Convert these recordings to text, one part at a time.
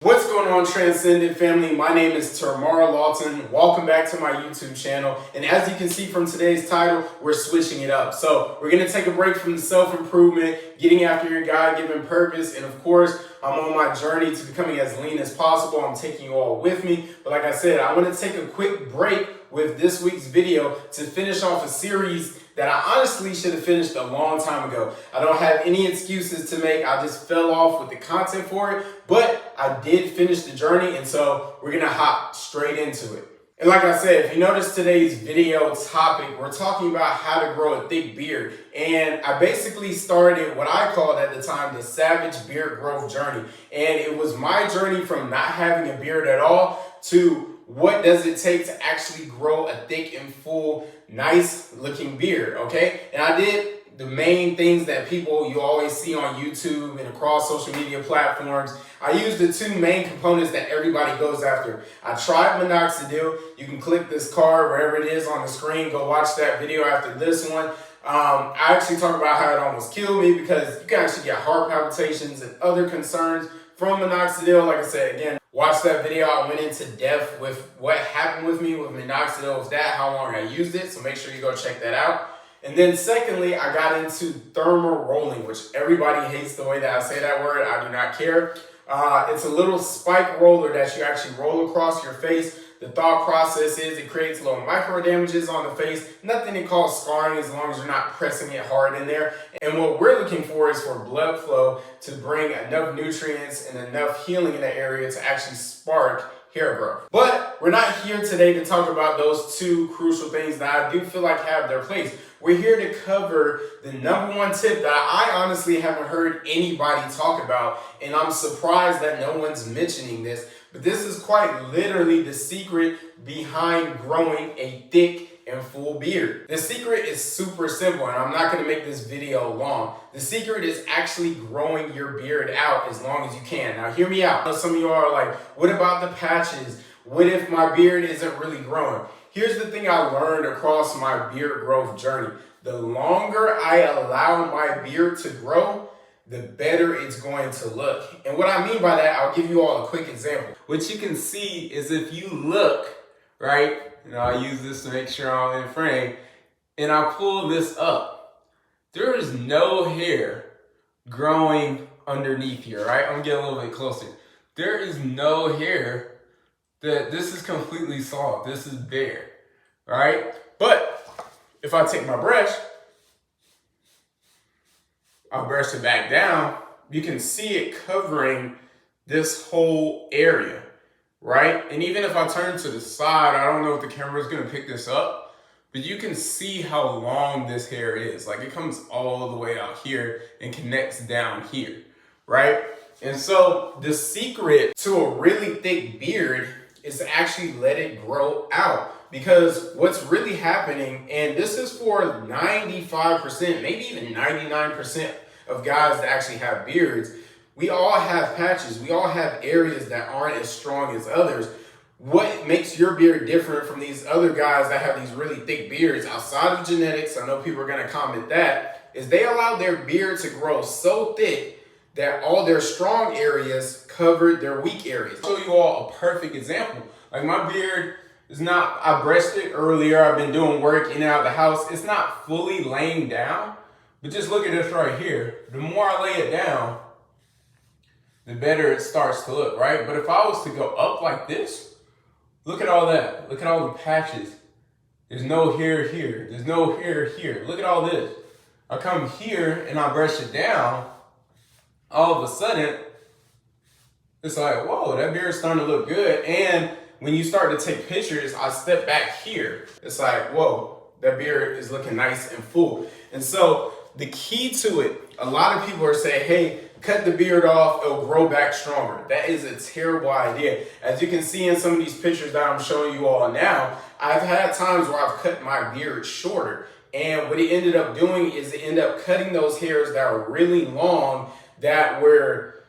What's going on, Transcendent Family? My name is Tamara Lawton. Welcome back to my YouTube channel. And as you can see from today's title, we're switching it up. So we're going to take a break from the self-improvement, getting after your God-given purpose. And of course, I'm on my journey to becoming as lean as possible. I'm taking you all with me. But like I said, I want to take a quick break with this week's video to finish off a series that I honestly should have finished a long time ago. I don't have any excuses to make. I just fell off with the content for it, but I did finish the journey, and so we're gonna hop straight into it. And like I said, if you notice today's video topic, we're talking about how to grow a thick beard. And I basically started what I called at the time the savage beard growth journey. And it was my journey from not having a beard at all to what does it take to actually grow a thick and full, nice looking beard, okay? And I did the main things that you always see on YouTube and across social media platforms. I used the two main components that everybody goes after. I tried minoxidil. You can click this card wherever it is on the screen. Go watch that video after this one. I actually talk about how it almost killed me because you can actually get heart palpitations and other concerns from minoxidil. Like I said, again, watch that video. I went into depth with what happened with me with minoxidil, with that, how long I used it. So make sure you go check that out. And then secondly, I got into thermal rolling, which everybody hates the way that I say that word. I do not care. It's a little spike roller that you actually roll across your face. The thought process is it creates little micro damages on the face. Nothing to cause scarring as long as you're not pressing it hard in there. And what we're looking for is for blood flow to bring enough nutrients and enough healing in the area to actually spark hair growth. But we're not here today to talk about those two crucial things that I do feel like have their place. We're here to cover the number one tip that I honestly haven't heard anybody talk about, and I'm surprised that no one's mentioning this, but this is quite literally the secret behind growing a thick and full beard. The secret is super simple, and I'm not going to make this video long. The secret is actually growing your beard out as long as you can. Now hear me out. Some of you are like, what about the patches? What if my beard isn't really growing? Here's the thing I learned across my beard growth journey. The longer I allow my beard to grow, the better it's going to look. And what I mean by that, I'll give you all a quick example. What you can see is if you look, right? I use this to make sure I'm in frame, and I pull this up. There is no hair growing underneath here, right? I'm getting a little bit closer. There is no hair. This is completely soft. This is bare, right? But if I take my brush, I'll brush it back down, you can see it covering this whole area, right? And even if I turn to the side, I don't know if the camera is going to pick this up, but you can see how long this hair is. Like it comes all the way out here and connects down here, right? And so the secret to a really thick beard is to actually let it grow out. Because what's really happening, and this is for 95%, maybe even 99% of guys that actually have beards, we all have patches. We all have areas that aren't as strong as others. What makes your beard different from these other guys that have these really thick beards outside of genetics, I know people are going to comment that, is they allow their beard to grow so thick that all their strong areas covered their weak areas. I'll show you all a perfect example. Like my beard is not, I brushed it earlier, I've been doing work in and out of the house. It's not fully laying down, but just look at this right here. The more I lay it down, the better it starts to look, right? But if I was to go up like this, look at all that. Look at all the patches. There's no hair here. There's no hair here. Look at all this. I come here and I brush it down. All of a sudden, it's like, whoa, that beard's starting to look good. And when you start to take pictures, I step back here. It's like, whoa, that beard is looking nice and full. And so the key to it, a lot of people are saying, hey, cut the beard off, it'll grow back stronger. That is a terrible idea. As you can see in some of these pictures that I'm showing you all now, I've had times where I've cut my beard shorter. And what it ended up doing is it ended up cutting those hairs that are really long that were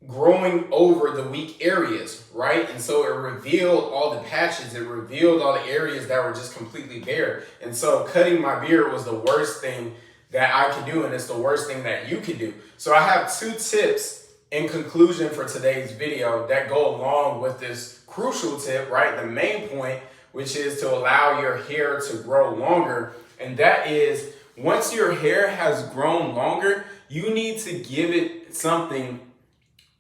growing over the weak areas, right? And so it revealed all the patches, it revealed all the areas that were just completely bare. And so cutting my beard was the worst thing that I could do, and it's the worst thing that you could do. So I have two tips in conclusion for today's video that go along with this crucial tip, right? The main point, which is to allow your hair to grow longer. And that is, once your hair has grown longer, you need to give it something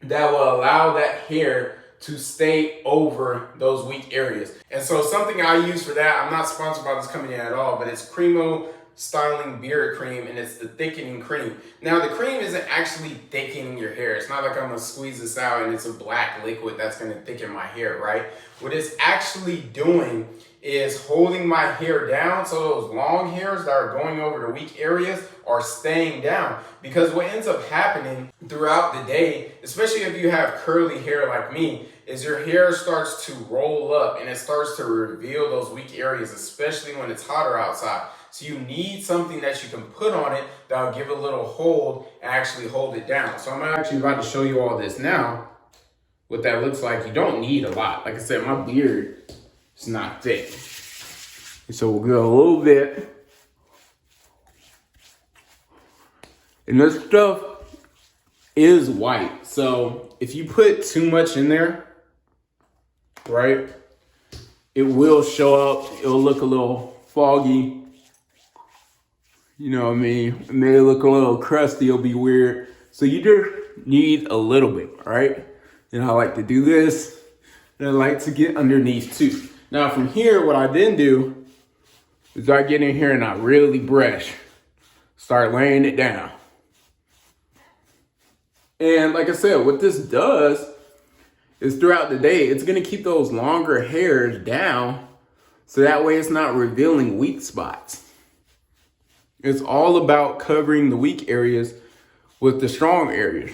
that will allow that hair to stay over those weak areas. And so something I use for that, I'm not sponsored by this company at all, but it's Cremo Styling Beard Cream, and it's the thickening cream. Now the cream isn't actually thickening your hair. It's not like I'm gonna squeeze this out and it's a black liquid that's gonna thicken my hair, right? What it's actually doing is holding my hair down, so those long hairs that are going over the weak areas are staying down. Because what ends up happening throughout the day, especially if you have curly hair like me, is your hair starts to roll up and it starts to reveal those weak areas, especially when it's hotter outside. So you need something that you can put on it that'll give a little hold and actually hold it down. So I'm actually about to show you all this now, what that looks like. You don't need a lot. Like I said, my beard is not thick. So we'll go a little bit. And this stuff is white. So if you put too much in there, right, it will show up. It'll look a little foggy. You know what I mean? It may look a little crusty. It'll be weird. So you just need a little bit, all right? And I like to do this. And I like to get underneath too. Now from here, what I then do is I get in here and I really brush. Start laying it down. And like I said, what this does is throughout the day, it's gonna keep those longer hairs down so that way it's not revealing weak spots. It's all about covering the weak areas with the strong areas.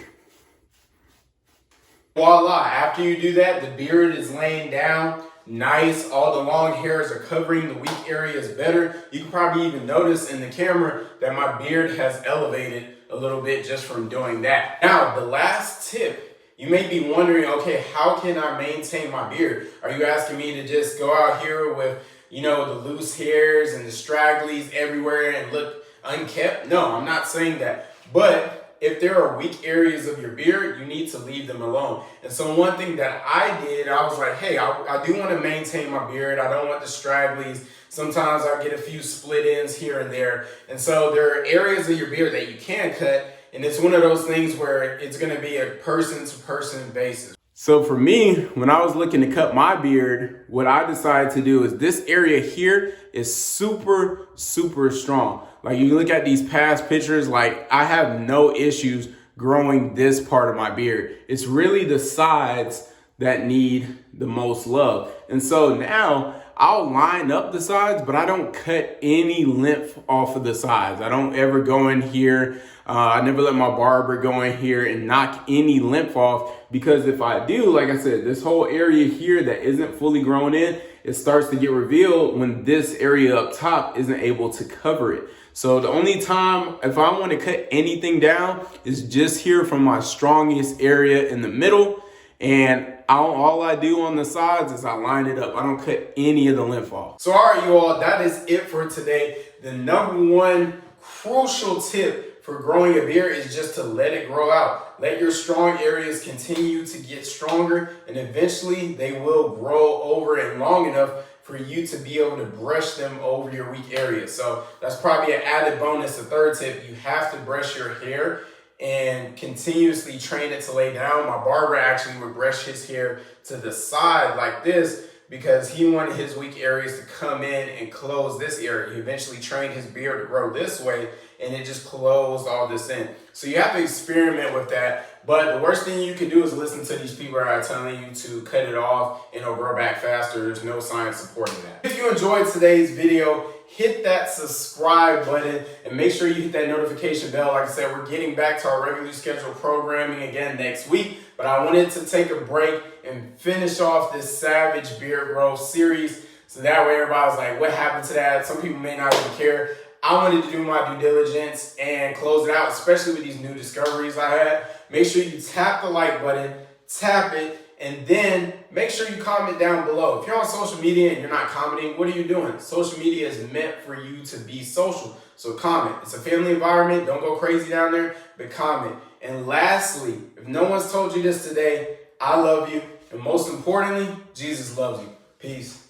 Voila, after you do that, the beard is laying down nice. All the long hairs are covering the weak areas better. You can probably even notice in the camera that my beard has elevated a little bit just from doing that. Now, the last tip, you may be wondering, okay, how can I maintain my beard? Are you asking me to just go out here with, you know, the loose hairs and the stragglies everywhere and look unkept? No, I'm not saying that. But if there are weak areas of your beard, you need to leave them alone. And so one thing that I did, I was like, hey, I do want to maintain my beard. I don't want the stragglies. Sometimes I get a few split ends here and there. And so there are areas of your beard that you can cut. And it's one of those things where it's going to be a person-to-person basis. So for me, when I was looking to cut my beard, what I decided to do is this area here is super, super strong. Like you look at these past pictures, like I have no issues growing this part of my beard. It's really the sides that need the most love. And so now I'll line up the sides, but I don't cut any length off of the sides. I don't ever go in here. I never let my barber go in here and knock any length off, because if I do, like I said, this whole area here that isn't fully grown in, it starts to get revealed when this area up top isn't able to cover it. So the only time if I want to cut anything down is just here from my strongest area in the middle. And all I do on the sides is I line it up. I don't cut any of the lymph off. So all right, you all, that is it for today. The number one crucial tip for growing a beard is just to let it grow out. Let your strong areas continue to get stronger, and eventually they will grow over and long enough for you to be able to brush them over your weak areas. So that's probably an added bonus. The third tip, you have to brush your hair and continuously train it to lay down. My barber actually would brush his hair to the side like this because he wanted his weak areas to come in and close this area. He eventually trained his beard to grow this way, and it just closed all this in. So you have to experiment with that. But the worst thing you can do is listen to these people that are telling you to cut it off and it'll grow back faster. There's no science supporting that. If you enjoyed today's video, hit that subscribe button and make sure you hit that notification bell. Like I said, we're getting back to our regularly scheduled programming again next week, but I wanted to take a break and finish off this Savage Beard Growth series. So that way everybody's like, what happened to that? Some people may not even care. I wanted to do my due diligence and close it out, especially with these new discoveries I had. Make sure you tap the like button, tap it, and then make sure you comment down below. If you're on social media and you're not commenting, what are you doing? Social media is meant for you to be social. So comment. It's a family environment. Don't go crazy down there, but comment. And lastly, if no one's told you this today, I love you. And most importantly, Jesus loves you. Peace.